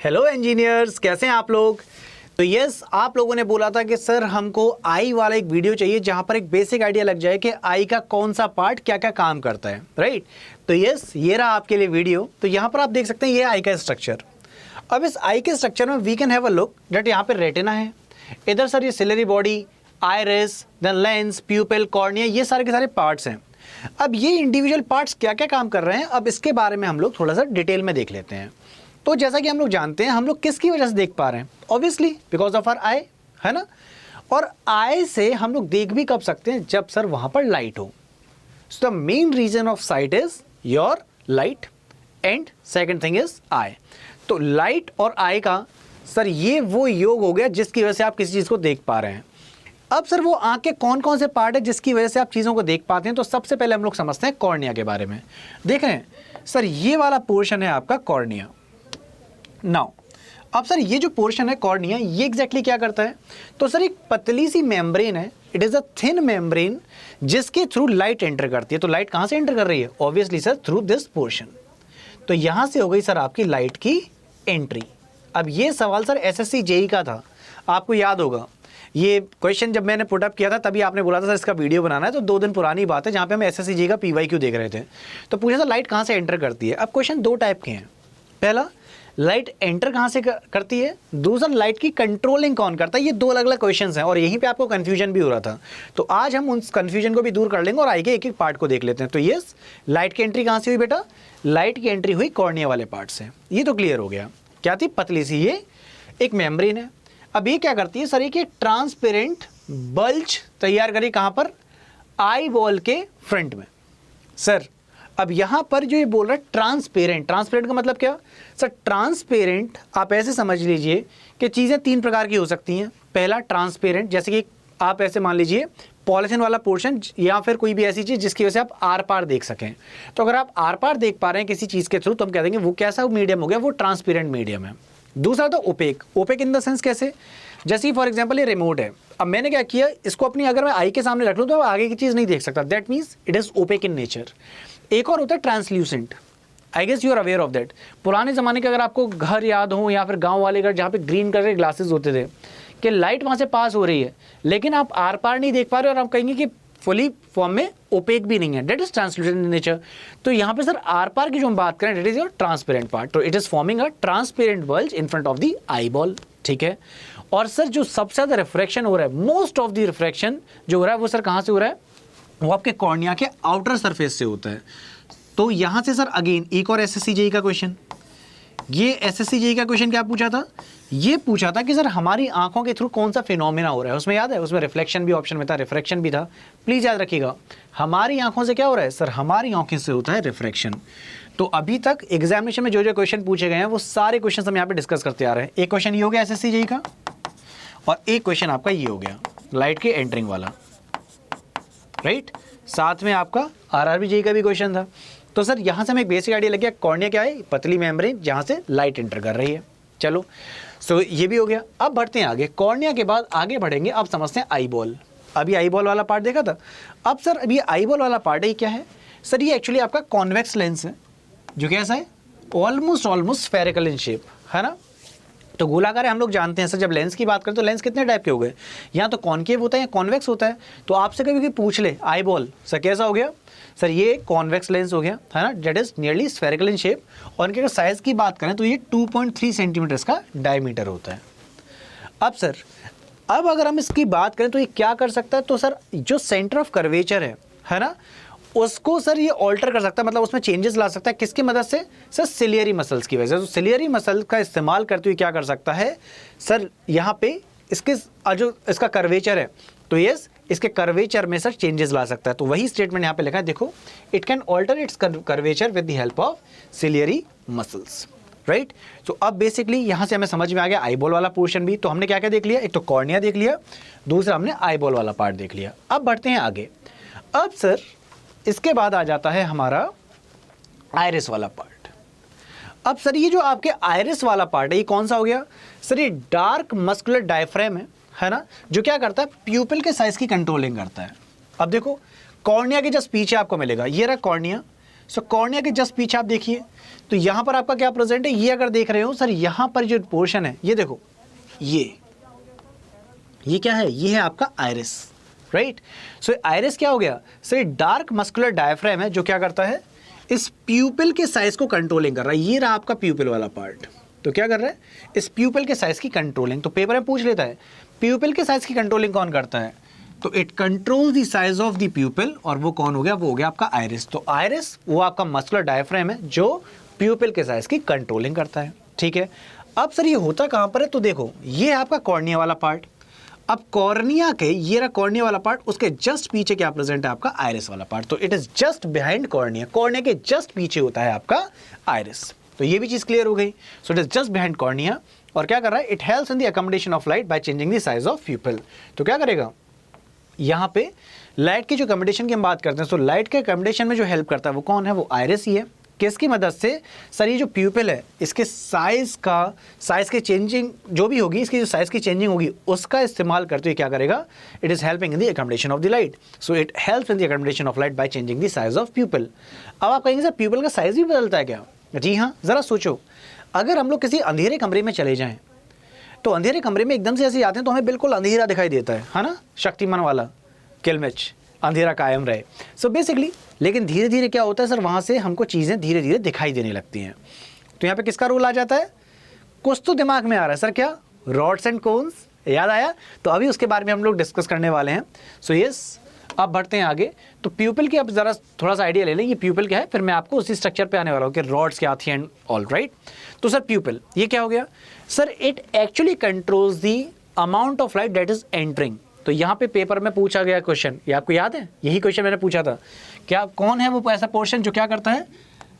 Hello engineers, कैसे हैं आप लोग। तो यस, आप लोगों ने बोला था कि सर हमको आई वाला एक वीडियो चाहिए जहां पर एक बेसिक आइडिया लग जाए कि आई का कौन सा पार्ट क्या क्या काम करता है, राइट। तो यस, ये रहा आपके लिए वीडियो। तो यहां पर आप देख सकते हैं ये आई का स्ट्रक्चर। अब इस आई के स्ट्रक्चर में we can have a look that यहाँ पे रेटिना है, इधर सर ये ciliary body, iris, then lens, pupil, cornea, ये सारे के सारे पार्ट्स हैं। अब ये इंडिविजुअल पार्ट्स क्या क्या काम कर रहे हैं, अब इसके बारे में हम लोग थोड़ा सा डिटेल में देख लेते हैं। तो जैसा कि हम लोग जानते हैं, हम लोग किसकी वजह से देख पा रहे हैं, ऑब्वियसली बिकॉज ऑफ आवर आई, है ना। और आई से हम लोग देख भी कब सकते हैं, जब सर वहां पर लाइट हो। So the main reason of sight is your light and second thing is eye. तो लाइट और आई का सर ये वो योग हो गया जिसकी वजह से आप किसी चीज को देख पा रहे हैं। अब सर वो आंख के कौन कौन से पार्ट है जिसकी वजह से आप चीजों को देख पाते हैं। तो सबसे पहले हम लोग समझते हैं कॉर्निया के बारे में। देख रहे हैं सर, ये वाला पोर्शन है आपका कॉर्निया। नाउ अब सर ये जो पोर्शन है कॉर्निया, ये एग्जैक्टली क्या करता है। तो सर एक पतली सी मेम्ब्रेन है, it is a thin membrane जिसके थ्रू लाइट एंटर करती है। तो लाइट कहां से एंटर कर रही है, obviously sir through this portion. तो यहां से हो गई सर आपकी लाइट की एंट्री। अब ये सवाल सर एसएससी जेई का था, आपको याद होगा। ये क्वेश्चन जब मैंने पुट अप किया था तभी आपने बोला था सर इसका वीडियो बनाना है। तो 2 दिन पुरानी बात है जहां पे हम एसएससी जेई का पीवाईक्यू देख रहे थे। तो पूछा था लाइट कहां से एंटर करती है। अब क्वेश्चन 2 टाइप के हैं। पहला, लाइट एंटर कहां से करती है, दूसरा लाइट की कंट्रोलिंग कौन करता है। ये 2 अलग अलग क्वेश्चंस हैं और यहीं पे आपको कंफ्यूजन भी हो रहा था। तो आज हम उन कंफ्यूजन को भी दूर कर लेंगे और आई के एक एक पार्ट को देख लेते हैं। तो यस, लाइट की एंट्री कहां से हुई बेटा, लाइट की एंट्री हुई कॉर्निया वाले पार्ट से। ये तो क्लियर हो गया। क्या थी, पतली सी ये एक मेम्ब्रेन है। अब ये क्या करती है सर, ये ट्रांसपेरेंट बल्ज तैयार करी कहां पर, आई बॉल के फ्रंट में। सर अब यहां पर जो ये बोल रहा है ट्रांसपेरेंट, ट्रांसपेरेंट का मतलब क्या सर, ट्रांसपेरेंट आप ऐसे समझ लीजिए कि चीजें 3 प्रकार की हो सकती हैं। पहला ट्रांसपेरेंट, जैसे कि आप ऐसे मान लीजिए पॉलिथीन वाला पोर्शन या फिर कोई भी ऐसी चीज जिसकी वजह से आप आर पार देख सकें। तो अगर आप आर पार देख पा रहे हैं किसी चीज के थ्रू तो हम कह देंगे वो कैसा मीडियम हो गया, वो ट्रांसपेरेंट मीडियम है। दूसरा तो opaque, opaque in the sense कैसे, जैसे फॉर एग्जांपल ये रिमोट है। अब मैंने क्या किया, इसको अपनी अगर मैं आई के सामने रख लूं तो आगे की चीज नहीं देख सकता, that means it is opaque in nature. एक और होता है translucent, I guess you are aware of that. पुराने जमाने के अगर आपको घर याद हो या फिर गांव वाले घर जहाँ पे ग्रीन कलर के ग्लासेस होते थे कि लाइट वहां से पास हो रही है लेकिन आप आर पार नहीं देख पा रहे और आप कहेंगे कि फुली फॉर्म में ओपेक भी नहीं है, that is translucent in nature. तो यहाँ पे सर आर पार की जो हम बात करें, that is your transparent part. तो it is forming a transparent bulge in front of the eyeball, ठीक है। और सर जो सबसे ज्यादा रिफ्रैक्शन हो रहा है, मोस्ट ऑफ द रिफ्रैक्शन जो हो रहा है वो सर कहां से हो रहा है, वो आपके कॉर्निया के आउटर सरफेस से होता है। तो यहां से सर अगेन एक और एसएससी जेई का क्वेश्चन, ये एसएससी जेई का क्वेश्चन क्या पूछा था, ये पूछा था कि सर हमारी आंखों के थ्रू कौन सा फिनोमेना हो रहा है। उसमें याद है, उसमें रिफ्लेक्शन भी ऑप्शन में था, रिफ्रैक्शन भी था। प्लीज याद रखिएगा, हमारी आंखों से क्या हो रहा है सर, हमारी आंखों से होता है रिफ्रैक्शन। तो अभी तक एग्जामिनेशन में जो जो क्वेश्चन पूछे गए हैं वो सारे क्वेश्चन हम यहाँ पे डिस्कस करते आ रहे हैं। एक क्वेश्चन ये हो गया एसएससी जेई का और एक क्वेश्चन आपका ये हो गया लाइट के एंटरिंग वाला, राइट। साथ में आपका आरआरबी जेई का भी क्वेश्चन था। तो सर यहां से हमें एक बेसिक आइडिया लग गया, कॉर्निया क्या है, पतली मेम्ब्रेन जहां से लाइट एंटर कर रही है। चलो सो ये भी हो गया। अब बढ़ते हैं आगे, कॉर्निया के बाद आगे बढ़ेंगे, अब समझते हैं आई बॉल। अभी आई बॉल वाला पार्ट देखा था। अब सर अभी आई बॉल वाला पार्ट है, ये क्या है सर, ये एक्चुअली आपका कॉन्वेक्स लेंस है जो कैसा है, ऑलमोस्ट स्फेरिकल इन शेप, है ना। तो गोलाकार है, हम लोग जानते हैं सर। जब लेंस की बात करें तो लेंस कितने टाइप के हो गए, या तो कॉन्केव होता है या कॉन्वेक्स होता है। तो आपसे कभी पूछ ले आई बॉल सर कैसा हो गया, सर ये कॉन्वेक्स लेंस हो गया, है ना, that is nearly spherical in shape. और इनके अगर साइज की बात करें तो ये 2.3 सेंटीमीटर का डायमीटर होता है। अब सर अब अगर हम इसकी बात करें तो ये क्या कर सकता है, तो सर जो सेंटर ऑफ कर्वेचर है ना, उसको सर ये ऑल्टर कर सकता है, मतलब उसमें चेंजेस ला सकता है। किसकी मदद से सर, सिलियरी मसल्स की वजह से। तो सिलियरी मसल का इस्तेमाल करते हुए क्या कर सकता है सर, यहाँ पे इसके जो इसका कर्वेचर है तो यस इसके कर्वेचर में सर चेंजेस ला सकता है। तो वही स्टेटमेंट यहाँ पे लिखा है, देखो, it can alter its curvature with the help of ciliary muscles, right. तो अब बेसिकली यहाँ से हमें समझ में आ गया आई बॉल वाला पोर्शन भी। तो हमने क्या क्या देख लिया, एक तो कॉर्निया देख लिया, दूसरा हमने आई बॉल वाला पार्ट देख लिया। अब बढ़ते हैं आगे। अब सर इसके बाद आ जाता है हमारा आइरिस वाला पार्ट। अब सर ये जो आपके आइरिस वाला पार्ट है ये कौन सा हो गया सर, ये डार्क मस्कुलर डायफ्राम है ना, जो क्या करता है, प्यूपिल के साइज की कंट्रोलिंग करता है। अब देखो कॉर्निया के जस्ट पीछे आपको मिलेगा, ये रहा कॉर्निया। सो कॉर्निया के जस्ट पीछे आप देखिए तो यहाँ पर आपका क्या प्रेजेंट है, ये अगर देख रहे हो सर, यहाँ पर जो पोर्शन है ये देखो, ये क्या है, ये है आपका आइरिस, राइट। सो आइरिस क्या हो गया सर, डार्क मस्कुलर डायफ्राम है जो क्या करता है, इस प्यूपिल के साइज को कंट्रोलिंग कर रहा है। ये रहा आपका प्यूपिल वाला पार्ट, तो क्या कर रहा है, इस प्यूपिल के साइज की कंट्रोलिंग। तो पेपर में पूछ लेता है प्यूपिल के साइज की कंट्रोलिंग कौन करता है, तो it control the size of the प्यूपिल, और वो कौन हो गया, वो हो गया आपका आइरिस। तो आइरिस वो आपका मस्कुलर डायफ्राम है जो प्यूपिल के साइज की कंट्रोलिंग करता है, ठीक है। अब सर ये होता कहाँ पर है, तो देखो ये आपका कॉर्निया वाला पार्ट। अब कॉर्निया के, ये रहा कॉर्निया वाला पार्ट, उसके जस्ट पीछे क्या प्रेजेंट है आपका आइरिस वाला पार्ट। तो it is just behind cornea, cornea के जस्ट पीछे होता है आपका आइरिस। तो ये भी चीज क्लियर हो गई। So it is just behind cornea, और क्या कर रहा है, it helps in the accommodation of light by changing the size of प्यूपिल। तो क्या करेगा, यहाँ पे लाइट की जो अकोमोडेशन की हम बात करते हैं, तो लाइट के अकोमोडेशन में जो हेल्प करता है वो कौन है, वो आइरिस ही है। किसकी मदद से सर, ये जो प्यूपिल है इसके साइज की चेंजिंग जो भी होगी, इसकी जो साइज की चेंजिंग होगी उसका इस्तेमाल करते हुए क्या करेगा, it is helping in the accommodation of the light. So it helps in the accommodation of light by changing the size of प्यूपिल। अब आप कहेंगे सर प्यूपिल का साइज भी बदलता है क्या, जी हाँ, जरा सोचो, अगर हम लोग किसी अंधेरे कमरे में चले जाएं तो अंधेरे कमरे में एकदम से ऐसे आते हैं तो हमें बिल्कुल अंधेरा दिखाई देता है ना, शक्तिमान वाला किलमिच, अंधेरा कायम रहे। सो बेसिकली, लेकिन धीरे धीरे क्या होता है सर, वहाँ से हमको चीज़ें धीरे धीरे दिखाई देने लगती हैं। तो यहाँ पे किसका रोल आ जाता है, कुछ तो दिमाग में आ रहा है सर, क्या, रॉड्स एंड कोन्स, याद आया। तो अभी उसके बारे में हम लोग डिस्कस करने वाले हैं। सो यस, अब बढ़ते हैं आगे। तो प्यूपिल की अब जरा थोड़ा सा आइडिया ले लें, ये प्यूपिल क्या है, फिर मैं आपको उसी स्ट्रक्चर पे आने वाला हूँ कि रॉड्स क्या थी एंड ऑल, राइट। तो सर प्यूपिल ये क्या हो गया sir, it actually controls the amount of light that is entering. तो यहाँ पे पेपर में पूछा गया क्वेश्चन, ये आपको याद है, यही क्वेश्चन मैंने पूछा था, क्या कौन है वो ऐसा पोर्शन जो क्या करता है,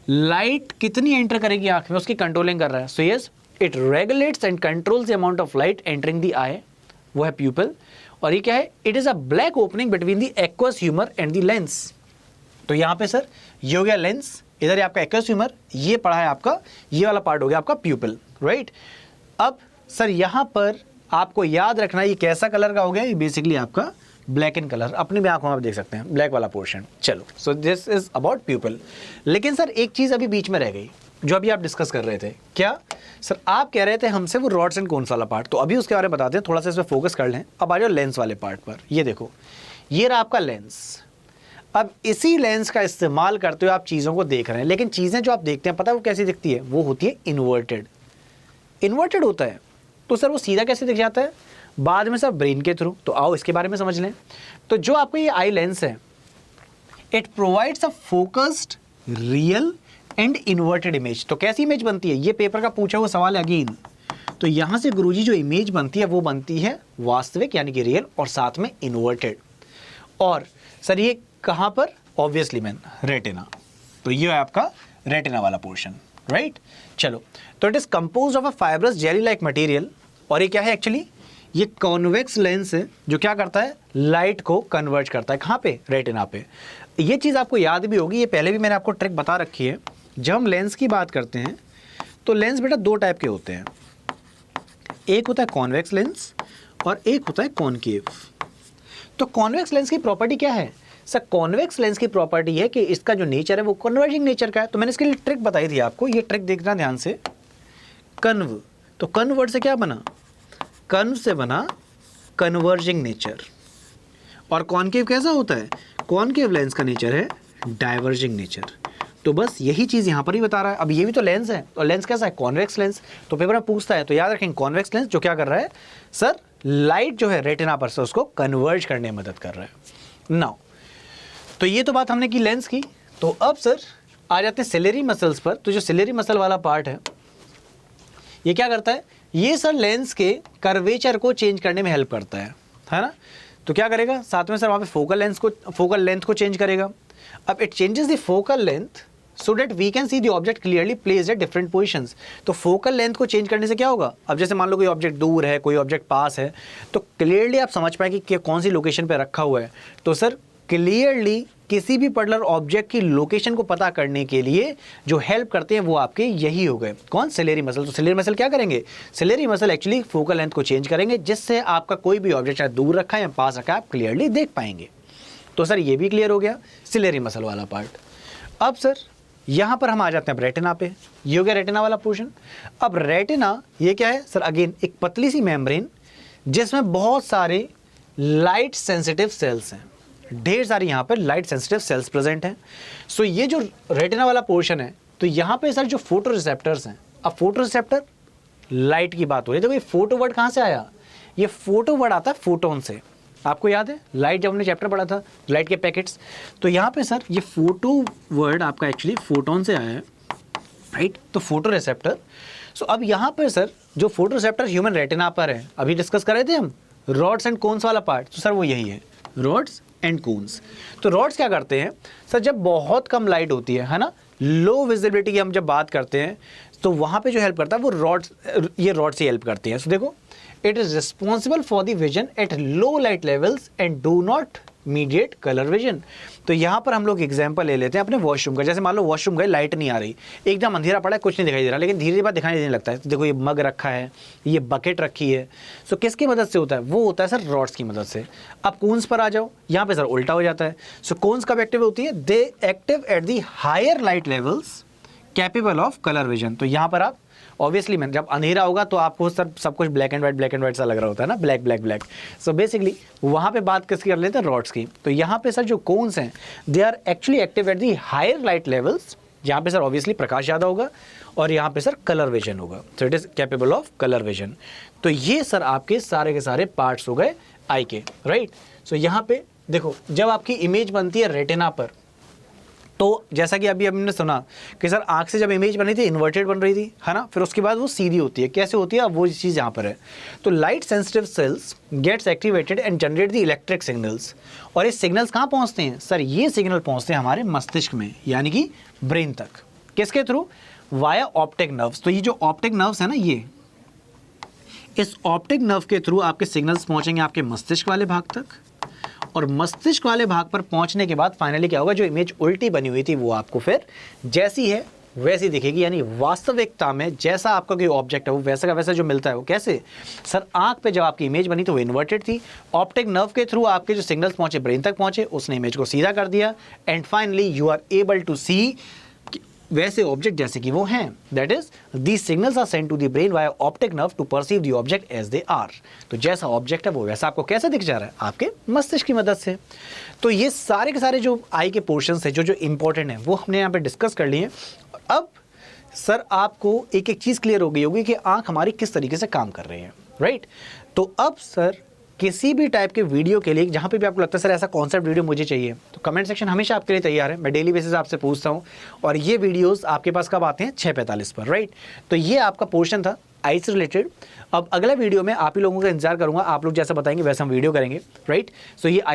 लाइट कितनी एंटर करेगी आंख में उसकी कंट्रोलिंग कर रहा है। So yes, it regulates and controls the amount of light entering the eye, वो है प्यूपिल। और ये क्या है, it is a black opening between the aqueous humour and the lens. तो यहाँ पे सर ये हो गया लेंस, इधर आपका एक्वस ह्यूमर, ये पड़ा है आपका, ये वाला पार्ट हो गया आपका प्यूपिल, राइट। अब सर यहाँ पर आपको याद रखना ये कैसा कलर का हो गया, ये बेसिकली आपका ब्लैक इन कलर, अपनी भी आंखों में आप देख सकते हैं ब्लैक वाला पोर्शन। चलो, सो दिस इज अबाउट प्यूपिल। लेकिन सर एक चीज अभी बीच में रह गई जो अभी आप डिस्कस कर रहे थे, क्या सर, आप कह रहे थे हमसे वो रॉड्स एंड कोन्स वाला पार्ट। तो अभी उसके बारे में बताते हैं, थोड़ा सा इस पर फोकस कर लें। अब आ जाओ लेंस वाले पार्ट पर। ये देखो, ये रहा आपका लेंस। अब इसी लेंस का इस्तेमाल करते हुए आप चीज़ों को देख रहे हैं, लेकिन चीज़ें जो आप देखते हैं पता है वो कैसी दिखती है, वो होती है इन्वर्टेड। इन्वर्टेड होता है तो सर वो सीधा कैसे दिख जाता है, बाद में सर ब्रेन के थ्रू। तो आओ इसके बारे में समझ लें। तो जो आपका ये आई लेंस है, it provides a focused real and inverted image. तो कैसी इमेज बनती है, ये पेपर का पूछा हुआ सवाल है अगेन। तो यहाँ से गुरुजी जो इमेज बनती है वो बनती है वास्तविक यानी कि रियल, और साथ में इन्वर्टेड। और सर ये कहाँ पर, ऑब्वियसली मैन, रेटिना। तो ये है आपका रेटिना वाला पोर्शन, राइट। चलो, तो it is composed of a fibrous jelly like material. और ये क्या है एक्चुअली, ये कॉन्वेक्स लेंस है जो क्या करता है, लाइट को कन्वर्ट करता है। कहाँ पे, रेटिना पे। ये चीज़ आपको याद भी होगी, ये पहले भी मैंने आपको ट्रिक बता रखी है। जब हम लेंस की बात करते हैं तो लेंस बेटा दो टाइप के होते हैं, एक होता है कॉन्वेक्स लेंस और एक होता है कॉनकेव। तो कॉन्वेक्स लेंस की प्रॉपर्टी क्या है सर, कॉन्वेक्स लेंस की प्रॉपर्टी है कि इसका जो नेचर है वो कन्वर्जिंग नेचर का है। तो मैंने इसके लिए ट्रिक बताई थी आपको, ये ट्रिक देखना ध्यान से। कन्व, तो कन्व वर्ड से क्या बना, कन्व से बना कन्वर्जिंग नेचर। और कॉनकेव कैसा होता है, कॉनकेव लेंस का नेचर है डाइवर्जिंग नेचर। तो बस यही चीज़ यहाँ पर ही बता रहा है। अब ये भी तो लेंस है, और लेंस कैसा है, कॉन्वेक्स लेंस। तो पेपर में पूछता है तो याद रखेंगे कॉन्वेक्स लेंस जो क्या कर रहा है सर, लाइट जो है रेटिना पर से उसको कन्वर्ज करने में मदद कर रहा है। नाउ तो ये तो बात हमने की लेंस की। तो अब सर आ जाते हैं सिलेरी मसल्स पर। तो जो सिलेरी मसल वाला पार्ट है ये क्या करता है, ये सर लेंस के कर्वेचर को चेंज करने में हेल्प करता है ना। तो क्या करेगा, साथ में सर वहाँ पे फोकल लेंथ को चेंज करेगा। अब it changes the focal length so that we can see the object clearly placed at different positions. तो फोकल लेंथ को चेंज करने से क्या होगा, अब जैसे मान लो कोई ऑब्जेक्ट दूर है, कोई ऑब्जेक्ट पास है, तो क्लियरली आप समझ पाएंगे कि कौन सी लोकेशन पे रखा हुआ है। तो सर क्लियरली किसी भी पर्टिकुलर ऑब्जेक्ट की लोकेशन को पता करने के लिए जो हेल्प करते हैं वो आपके यही हो गए, कौन, सिलेरी मसल। तो सिलेरी मसल क्या करेंगे, ciliary muscle actually focal length को चेंज करेंगे, जिससे आपका कोई भी ऑब्जेक्ट चाहे दूर रखा है या पास रखा है आप क्लियरली देख पाएंगे। तो सर ये भी क्लियर हो गया सिलेरी मसल वाला पार्ट। अब सर यहाँ पर हम आ जाते हैं रेटिना पे, ये हो गया रेटिना वाला पोर्शन। अब रेटिना ये क्या है सर, अगेन एक पतली सी मेम्ब्रेन जिसमें बहुत सारे लाइट सेंसिटिव सेल्स हैं, ढेर सारी यहाँ पर लाइट सेंसिटिव सेल्स प्रेजेंट हैं। सो ये जो रेटिना वाला पोर्शन है, तो यहाँ पे सर जो फोटो रिसेप्टर्स हैं, अब फोटो रिसेप्टर लाइट की बात हो रही है, तो ये फोटो वर्ड कहाँ से आया, ये फोटो वर्ड आता है फोटोन से। आपको याद है लाइट, जब हमने चैप्टर पढ़ा था लाइट के पैकेट्स, तो यहाँ पे सर ये फोटो वर्ड आपका एक्चुअली फोटोन से आया है, राइट। तो फोटो रिसेप्टर। सो अब यहाँ पर सर जो फोटो रिसेप्टर ह्यूमन रेटिना पर है, अभी डिस्कस कर रहे थे हम रॉड्स एंड कोन्स वाला पार्ट, तो सर वो यही है, रॉड्स एंड कोन्स। तो रॉड्स क्या करते हैं सर, जब बहुत कम लाइट होती है ना, लो विजिबिलिटी की हम जब बात करते हैं, तो वहाँ पे जो हेल्प करता है वो रॉड्स, ये रॉड्स ही हेल्प करती है। सो देखो, it is responsible for the vision at low light levels and do not mediate colour vision. तो यहाँ पर हम लोग एग्जांपल ले लेते हैं अपने वॉशरूम का। जैसे मान लो वॉशरूम गए, लाइट नहीं आ रही, एकदम अंधेरा पड़ा है, कुछ नहीं दिखाई दे रहा, लेकिन धीरे धीरे बाद दिखाई देने लगता है। तो देखो ये मग रखा है, ये बकेट रखी है। सो किसकी मदद से होता है, वो होता है सर रॉड्स की मदद से। अब कोन्स पर आ जाओ, यहाँ पे सर उल्टा हो जाता है। सो कोन्स कब एक्टिव होती है, they active at the higher light levels capable of colour vision. तो यहाँ पर आप ऑब्वियसली मैन, जब अंधेरा होगा तो आपको सब कुछ ब्लैक एंड व्हाइट सा लग रहा होता है ना, black black black. So basically वहाँ पे बात किसकी कर लेते हैं, रॉड्स की। तो यहाँ पे सर जो कोन्स हैं, they are actually active at the higher light levels. यहाँ पे सर ऑब्वियसली प्रकाश ज़्यादा होगा, और यहाँ पे सर कलर विजन होगा। So it is capable of colour vision. तो ये सर आपके सारे के सारे पार्ट्स हो गए आई के, राइट। सो यहाँ पे देखो, जब आपकी इमेज बनती है रेटिना पर, तो जैसा कि अभी हमने सुना कि सर आँख से जब इमेज बनी थी इन्वर्टेड बन रही थी, है ना, फिर उसके बाद वो सीधी होती है। कैसे होती है, अब वो चीज़ यहाँ पर है। तो light sensitive cells gets activated and generate the electric signals. और ये सिग्नल्स कहाँ पहुँचते हैं सर, ये सिग्नल पहुँचते हैं हमारे मस्तिष्क में, यानी कि ब्रेन तक। किसके थ्रू, वाया ऑप्टिक नर्व्स। तो ये जो ऑप्टिक नर्व्स है ना, ये इस ऑप्टिक नर्व के थ्रू आपके सिग्नल्स पहुँचेंगे आपके मस्तिष्क वाले भाग तक, और मस्तिष्क वाले भाग पर पहुंचने के बाद फाइनली क्या होगा, जो इमेज उल्टी बनी हुई थी वो आपको फिर जैसी है वैसी दिखेगी। यानी वास्तविकता में जैसा आपका कोई ऑब्जेक्ट है वो वैसा का वैसा जो मिलता है वो कैसे, सर आंख पे जब आपकी इमेज बनी तो वो इन्वर्टेड थी, ऑप्टिक नर्व के थ्रू आपके जो सिग्नल्स पहुंचे ब्रेन तक पहुंचे, उसने इमेज को सीधा कर दिया, and finally you are able to see वैसे ऑब्जेक्ट जैसे कि वो हैं। That is these signals are sent to the brain via optic nerve to perceive the object as they are. तो जैसा ऑब्जेक्ट है वो वैसा आपको कैसे दिख जा रहा है, आपके मस्तिष्क की मदद से। तो ये सारे के सारे जो आई के पोर्शंस है जो जो इंपॉर्टेंट है वो हमने यहाँ पे डिस्कस कर लिए। अब सर आपको एक एक चीज़ क्लियर हो गई होगी कि आँख हमारी किस तरीके से काम कर रही है, राइट। तो अब सर किसी भी टाइप के वीडियो के लिए जहाँ पे भी आपको लगता है सर ऐसा कॉन्सेप्ट वीडियो मुझे चाहिए, तो कमेंट सेक्शन हमेशा आपके लिए तैयार है। मैं डेली बेसिस आपसे पूछता हूँ, और ये वीडियोस आपके पास कब आते हैं, 6:45 पर, राइट। तो ये आपका पोर्शन था आई से रिलेटेड। अब अगला वीडियो में आप ही लोगों का इंतजार करूँगा, आप लोग जैसा बताएंगे वैसा हम वीडियो करेंगे, राइट। सो ये आई